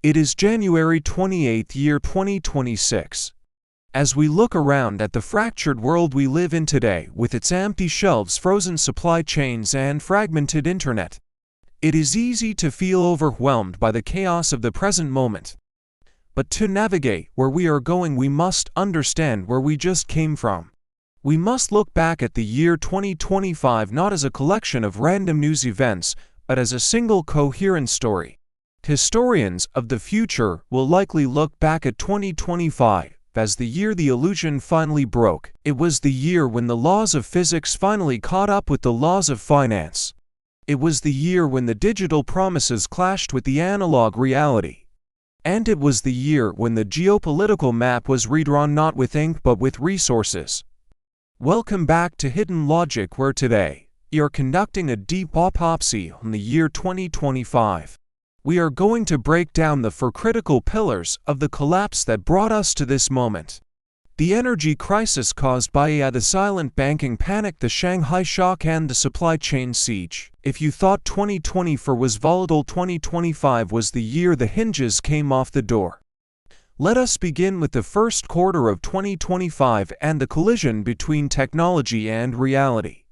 It is January 28th, year 2026. As we look around at the fractured world we live in today, with its empty shelves, frozen supply chains, and fragmented internet, it is easy to feel overwhelmed by the chaos of the present moment. But to navigate where we are going, we must understand where we just came from. We must look back at the year 2025 not as a collection of random news events, but as a single coherent story. Historians of the future will likely look back at 2025 as the year the illusion finally broke. It was the year when the laws of physics finally caught up with the laws of finance. It was the year when the digital promises clashed with the analog reality. And it was the year when the geopolitical map was redrawn not with ink but with resources. Welcome back to Hidden Logic, where today we are conducting a deep autopsy on the year 2025. We are going to break down the four critical pillars of the collapse that brought us to this moment. The energy crisis caused by the silent banking panic, the Shanghai Shock, and the supply chain siege. If you thought 2024 was volatile, 2025 was the year the hinges came off the door. Let us begin with the first quarter of 2025 and the collision between technology and reality.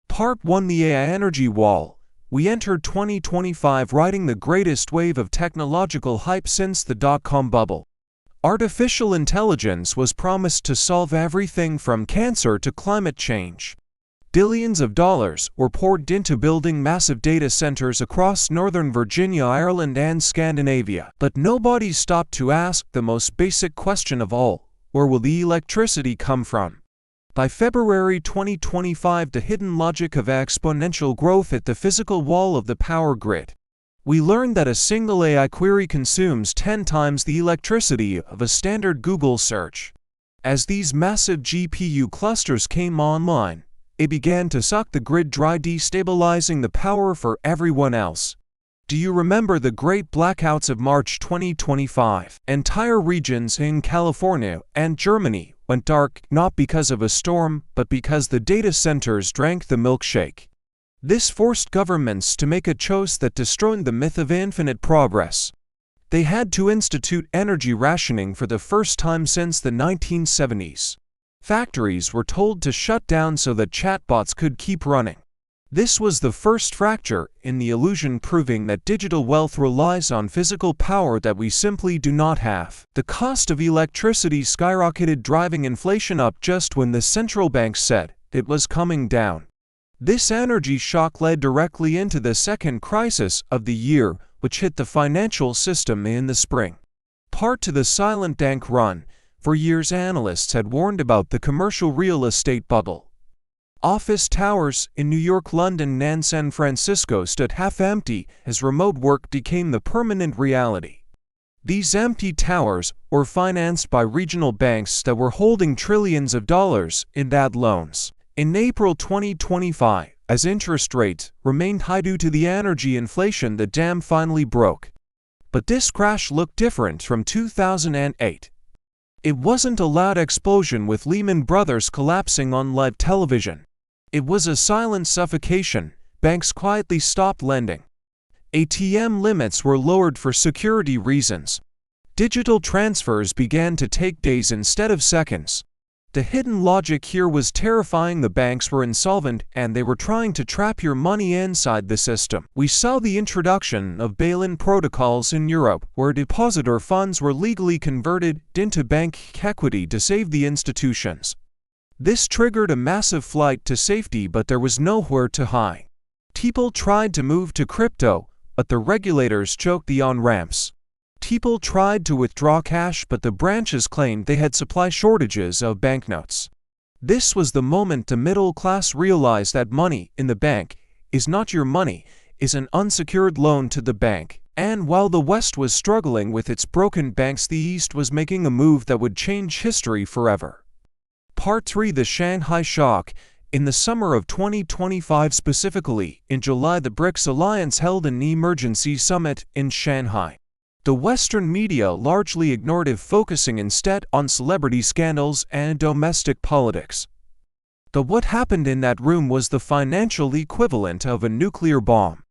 Part 1: The AI Energy Wall. We entered 2025 riding the greatest wave of technological hype since the dot-com bubble. Artificial intelligence was promised to solve everything from cancer to climate change. Billions of dollars were poured into building massive data centers across Northern Virginia, Ireland, and Scandinavia. But nobody stopped to ask the most basic question of all: where will the electricity come from? By February 2025, the hidden logic of exponential growth at the physical wall of the power grid. We learned that a single AI query consumes 10 times the electricity of a standard Google search. As these massive GPU clusters came online, it began to suck the grid dry, destabilizing the power for everyone else. Do you remember the great blackouts of March 2025? Entire regions in California and Germany went dark, not because of a storm, but because the data centers drank the milkshake. This forced governments to make a choice that destroyed the myth of infinite progress. They had to institute energy rationing for the first time since the 1970s. Factories were told to shut down so that chatbots could keep running. This was the first fracture in the illusion, proving that digital wealth relies on physical power that we simply do not have. The cost of electricity skyrocketed, driving inflation up just when the central bank said it was coming down. This energy shock led directly into the second crisis of the year, which hit the financial system in the spring. Part 2: The silent bank run. For years, analysts had warned about the commercial real estate bubble. Office towers in New York, London, and San Francisco stood half empty as remote work became the permanent reality. These empty towers were financed by regional banks that were holding trillions of dollars in bad loans. In April 2025, as interest rates remained high due to the energy inflation, the dam finally broke. But this crash looked different from 2008. It wasn't a loud explosion with Lehman Brothers collapsing on live television. It was a silent suffocation. Banks quietly stopped lending. ATM limits were lowered for security reasons. Digital transfers began to take days instead of seconds. The hidden logic here was terrifying. The banks were insolvent, and they were trying to trap your money inside the system. We saw the introduction of bail-in protocols in Europe, where depositor funds were legally converted into bank equity to save the institutions. This triggered a massive flight to safety, but there was nowhere to hide. People tried to move to crypto, but the regulators choked the on-ramps. People tried to withdraw cash, but the branches claimed they had supply shortages of banknotes. This was the moment the middle class realized that money in the bank is not your money, is an unsecured loan to the bank. And while the West was struggling with its broken banks, the East was making a move that would change history forever. Part 3: The Shanghai Shock. In the summer of 2025, specifically in July, the BRICS alliance held an emergency summit in Shanghai. The Western media largely ignored it, focusing instead on celebrity scandals and domestic politics. But what happened in that room was the financial equivalent of a nuclear bomb.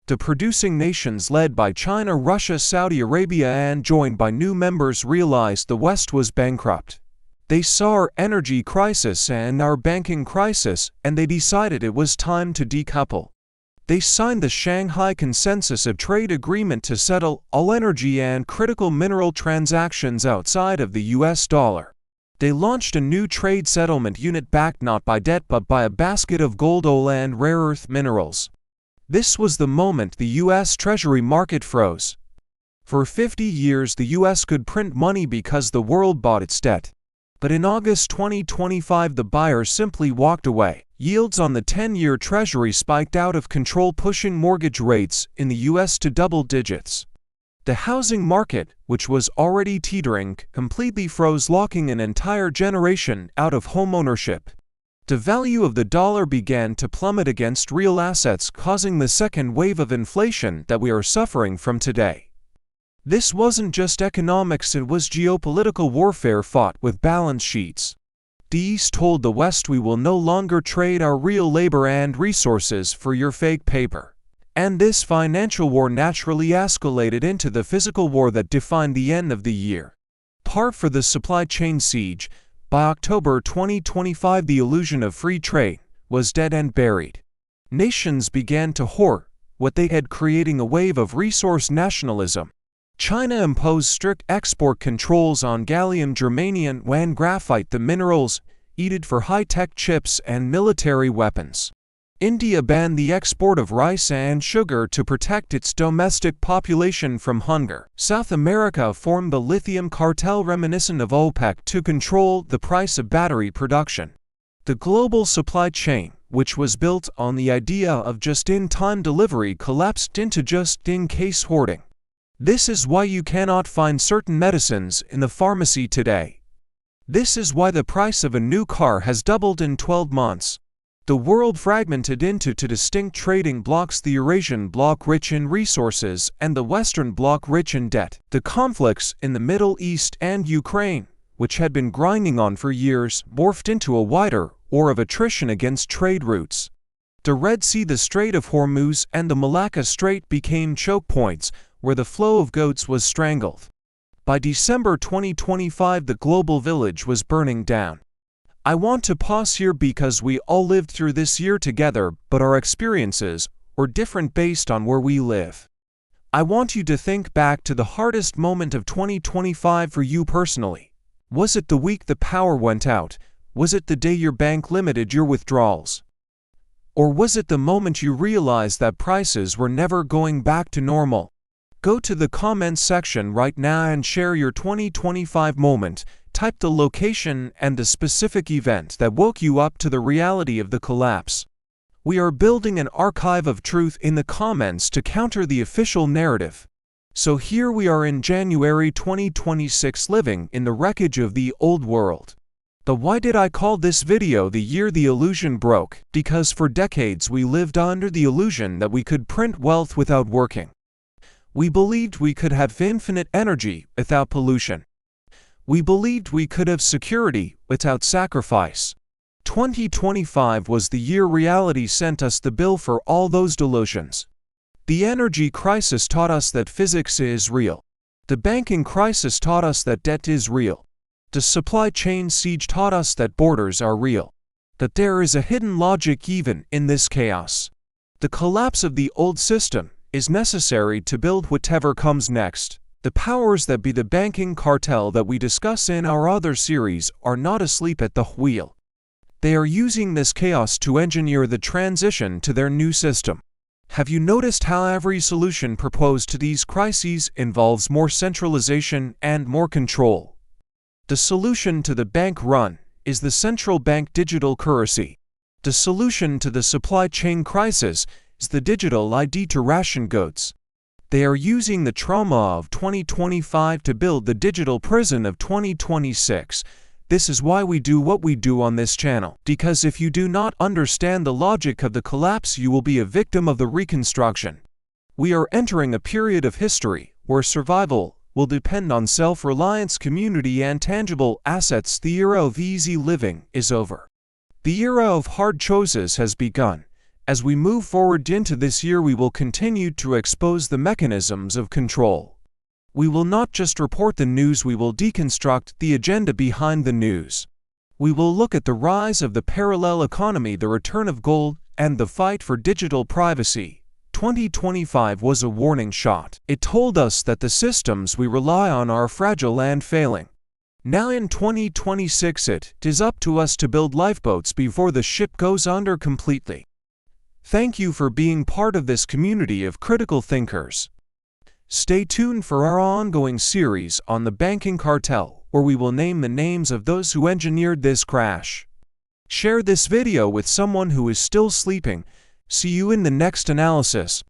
The producing nations led by China, Russia, Saudi Arabia and joined by new members realized the West was bankrupt. They saw our energy crisis and our banking crisis, and they decided it was time to decouple. They signed the Shanghai Consensus, a trade agreement to settle all energy and critical mineral transactions outside of the US dollar. They launched a new trade settlement unit backed not by debt but by a basket of gold, oil and rare earth minerals. This was the moment the US Treasury market froze. For 50 years the US could print money because the world bought its debt. But in August 2025 the buyers simply walked away. Yields on the 10-year Treasury spiked out of control, pushing mortgage rates in the US to double digits. The housing market, which was already teetering, completely froze, locking an entire generation out of homeownership. The value of the dollar began to plummet against real assets, causing the second wave of inflation that we are suffering from today. This wasn't just economics, it was geopolitical warfare fought with balance sheets. The East told the West, we will no longer trade our real labor and resources for your fake paper. And this financial war naturally escalated into the physical war that defined the end of the year. Par for the supply chain siege. By October 2025, the illusion of free trade was dead and buried. Nations began to hoard what they had, creating a wave of resource nationalism. China imposed strict export controls on gallium, germanium, and graphite, the minerals needed for high-tech chips and military weapons. India banned the export of rice and sugar to protect its domestic population from hunger. South America formed the Lithium Cartel, reminiscent of OPEC, to control the price of battery production. The global supply chain, which was built on the idea of just-in-time delivery, collapsed into just-in-case hoarding. This is why you cannot find certain medicines in the pharmacy today. This is why the price of a new car has doubled in 12 months. The world fragmented into two distinct trading blocks: the Eurasian bloc, rich in resources, and the Western bloc, rich in debt. The conflicts in the Middle East and Ukraine, which had been grinding on for years, morphed into a wider war of attrition against trade routes. The Red Sea, the Strait of Hormuz, and the Malacca Strait became choke points where the flow of goods was strangled. By December 2025, the global village was burning down. I want to pause here because we all lived through this year together, but our experiences were different based on where we live. I want you to think back to the hardest moment of 2025 for you personally. Was it the week the power went out? Was it the day your bank limited your withdrawals? Or was it the moment you realized that prices were never going back to normal? Go to the comments section right now and share your 2025 moment. Type the location and the specific event that woke you up to the reality of the collapse. We are building an archive of truth in the comments to counter the official narrative. So here we are in January 2026, living in the wreckage of the old world. But why did I call this video the year the illusion broke? Because for decades we lived under the illusion that we could print wealth without working. We believed we could have infinite energy without pollution. We believed we could have security without sacrifice. 2025 was the year reality sent us the bill for all those delusions. The energy crisis taught us that physics is real. The banking crisis taught us that debt is real. The supply chain siege taught us that borders are real. That there is a hidden logic even in this chaos. The collapse of the old system is necessary to build whatever comes next. The powers that be, the banking cartel that we discuss in our other series, are not asleep at the wheel. They are using this chaos to engineer the transition to their new system. Have you noticed how every solution proposed to these crises involves more centralization and more control? The solution to the bank run is the central bank digital currency. The solution to the supply chain crisis is the digital ID to ration goods. They are using the trauma of 2025 to build the digital prison of 2026. This is why we do what we do on this channel. Because if you do not understand the logic of the collapse, you will be a victim of the reconstruction. We are entering a period of history where survival will depend on self-reliance, community, and tangible assets. The era of easy living is over. The era of hard choices has begun, As we move forward into this year, we will continue to expose the mechanisms of control. We will not just report the news, we will deconstruct the agenda behind the news. We will look at the rise of the parallel economy, the return of gold, and the fight for digital privacy. 2025 was a warning shot. It told us that the systems we rely on are fragile and failing. Now in 2026, it is up to us to build lifeboats before the ship goes under completely. Thank you for being part of this community of critical thinkers. Stay tuned for our ongoing series on the banking cartel, where we will name the names of those who engineered this crash. Share this video with someone who is still sleeping. See you in the next analysis.